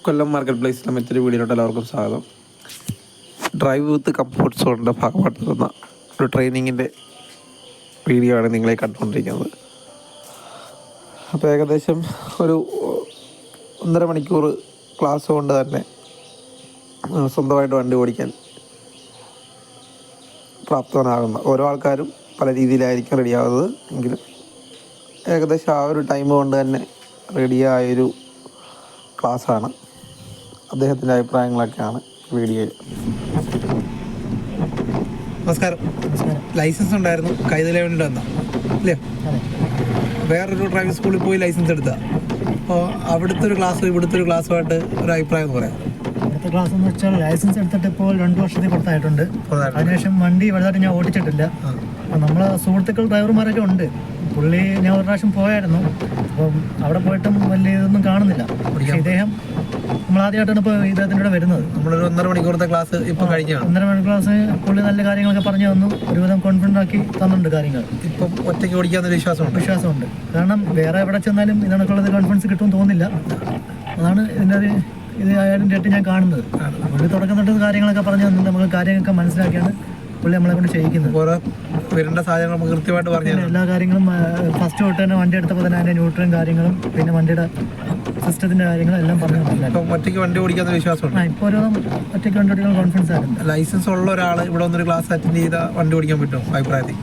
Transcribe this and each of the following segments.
കൊല്ലം market പ്ലേസിലെ മറ്റൊരു വീഡിയോയിലോട്ട് എല്ലാവർക്കും സ്വാഗതം. ഡ്രൈവ് വിത്ത് കംഫോർട്ട് സോണിൻ്റെ ഭാഗമായിട്ട് തന്ന ഒരു ട്രെയിനിങ്ങിൻ്റെ വീഡിയോ ആണ് നിങ്ങളെ കണ്ടുകൊണ്ടിരിക്കുന്നത്. അപ്പോൾ ഏകദേശം ഒരു 1.5 മണിക്കൂർ ക്ലാസ് കൊണ്ട് തന്നെ സ്വന്തമായിട്ട് വണ്ടി ഓടിക്കാൻ പ്രാപ്തനാകുന്ന ഓരോ ആൾക്കാരും പല രീതിയിലായിരിക്കും റെഡിയാവുന്നത്. എങ്കിലും ഏകദേശം ആ ഒരു ടൈം കൊണ്ട് തന്നെ റെഡിയായൊരു ക്ലാസ്സാണ്. അദ്ദേഹത്തിൻ്റെ അഭിപ്രായങ്ങളൊക്കെയാണ് വീഡിയോയിൽ. നമസ്കാരം. ലൈസൻസ് ഉണ്ടായിരുന്നു, കൈതലേ വേണ്ടി വന്ന അല്ലേ? വേറൊരു ഡ്രൈവിംഗ് സ്കൂളിൽ പോയി ലൈസൻസ് എടുത്താൽ അപ്പോൾ അവിടുത്തെ ഒരു ക്ലാസ് ഇവിടുത്തെ ഒരു ക്ലാസ്സുമായിട്ട് ഒരു അഭിപ്രായം എന്ന് പറയാം. അടുത്ത ക്ലാസ് എന്ന് വെച്ചാൽ ലൈസൻസ് എടുത്തിട്ട് ഇപ്പോൾ 2 വർഷത്തിൽ പുറത്തായിട്ടുണ്ട്. അതിനുശേഷം വണ്ടി വലുതായിട്ട് ഞാൻ ഓടിച്ചിട്ടില്ല. അപ്പോൾ നമ്മളെ സുഹൃത്തുക്കൾ ഡ്രൈവർമാരൊക്കെ ഉണ്ട്. പുള്ളി ഞാൻ ഒരു പ്രാവശ്യം പോയായിരുന്നു. അപ്പം അവിടെ പോയിട്ടും വലിയ ഇതൊന്നും കാണുന്നില്ല. പക്ഷേ ഇദ്ദേഹം നമ്മളാദ്യമായിട്ടാണ് ഇപ്പോൾ ഇദ്ദേഹത്തിൻ്റെ കൂടെ വരുന്നത്. നമ്മളൊരു 1.5 മണിക്കൂറത്തെ ക്ലാസ് ഇപ്പോൾ കഴിഞ്ഞാണ്. 1.5 മണിക്കൂർ ക്ലാസ് പുള്ളി നല്ല കാര്യങ്ങളൊക്കെ പറഞ്ഞു തന്നു. ഒരുവിധം കോൺഫിഡൻ്റ് ആക്കി തന്നിട്ടുണ്ട് കാര്യങ്ങൾ. ഇപ്പം ഒറ്റയ്ക്ക് ഓടിക്കാമെന്നൊരു വിശ്വാസമുണ്ട്. കാരണം വേറെ എവിടെ ചെന്നാലും ഇതിനൊക്കെയുള്ളത് കോൺഫിഡൻസ് കിട്ടുമെന്ന് തോന്നുന്നില്ല. അതാണ് ഇതിൻ്റെ ഒരു ഐഡൻറ്റിറ്റി ആയിട്ട് ഞാൻ കാണുന്നത്. പുള്ളി തുടക്കം തൊട്ട് കാര്യങ്ങളൊക്കെ പറഞ്ഞു തന്നിട്ട് നമുക്ക് കാര്യങ്ങളൊക്കെ മനസ്സിലാക്കിയാണ് പുള്ളി നമ്മളെ കൊണ്ട് ചെയ്യിക്കുന്നത്. ഓരോ വരേണ്ട സാധനങ്ങൾ നമുക്ക് കൃത്യമായിട്ട് പറഞ്ഞു എല്ലാ കാര്യങ്ങളും ഫസ്റ്റ് തൊട്ട് തന്നെ വണ്ടി എടുത്തപ്പോൾ തന്നെ അതിൻ്റെ ന്യൂട്രലും കാര്യങ്ങളും പിന്നെ വണ്ടിയുടെ സിസ്റ്റത്തിൻ്റെ കാര്യങ്ങളും എല്ലാം പറഞ്ഞു മനസ്സിലാക്കി. ഒറ്റയ്ക്ക് വണ്ടി ഓടിക്കാമെന്ന് വിശ്വാസമുണ്ട്. ഇപ്പോൾ ഒരു ഒറ്റയ്ക്ക് വണ്ടി ഓടിക്കാൻ കോൺഫിഡൻസ് ആയിരുന്നു. ലൈസൻസ് ഉള്ള ഒരാൾ ഇവിടെ വന്നൊരു ക്ലാസ് അറ്റൻഡ് ചെയ്താൽ വണ്ടി ഓടിക്കാൻ പറ്റും അഭിപ്രായത്തിൽ?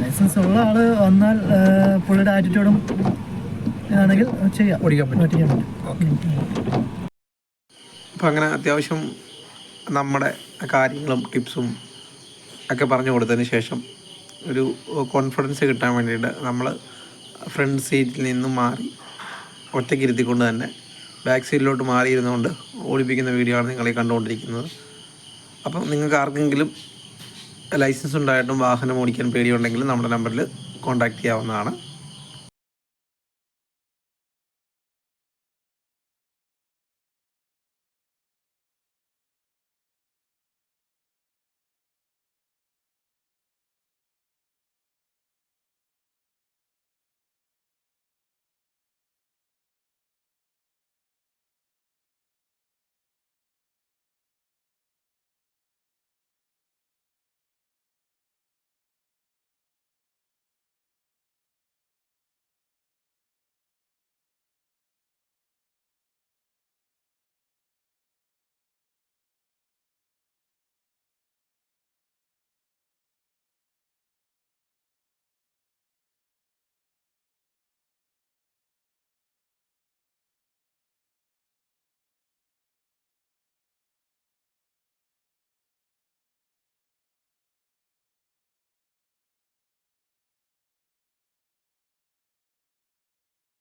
ലൈസൻസ് ഉള്ള ആൾ വന്നാൽ പുള്ളിയുടെ ആറ്റിറ്റ്യൂഡും ആണെങ്കിൽ ഓടിക്കാൻ പറ്റും. ഓക്കെ. അപ്പം അങ്ങനെ അത്യാവശ്യം നമ്മുടെ കാര്യങ്ങളും ടിപ്സും ഒക്കെ പറഞ്ഞു കൊടുത്തതിന് ശേഷം ഒരു കോൺഫിഡൻസ് കിട്ടാൻ വേണ്ടിയിട്ട് നമ്മൾ ഫ്രണ്ട് സീറ്റിൽ നിന്നും മാറി ഒറ്റയ്ക്ക് ഇരുത്തിക്കൊണ്ട് തന്നെ ബാക്ക് സീറ്റിലോട്ട് മാറിയിരുന്നുകൊണ്ട് ഓടിപ്പിക്കുന്ന വീഡിയോ ആണ് നിങ്ങളീ കണ്ടുകൊണ്ടിരിക്കുന്നത്. അപ്പം നിങ്ങൾക്ക് ആർക്കെങ്കിലും ലൈസൻസ് ഉണ്ടായിട്ടും വാഹനം ഓടിക്കാൻ പേടിയുണ്ടെങ്കിൽ നമ്മുടെ നമ്പറിൽ കോൺടാക്റ്റ് ചെയ്യാവുന്നതാണ്.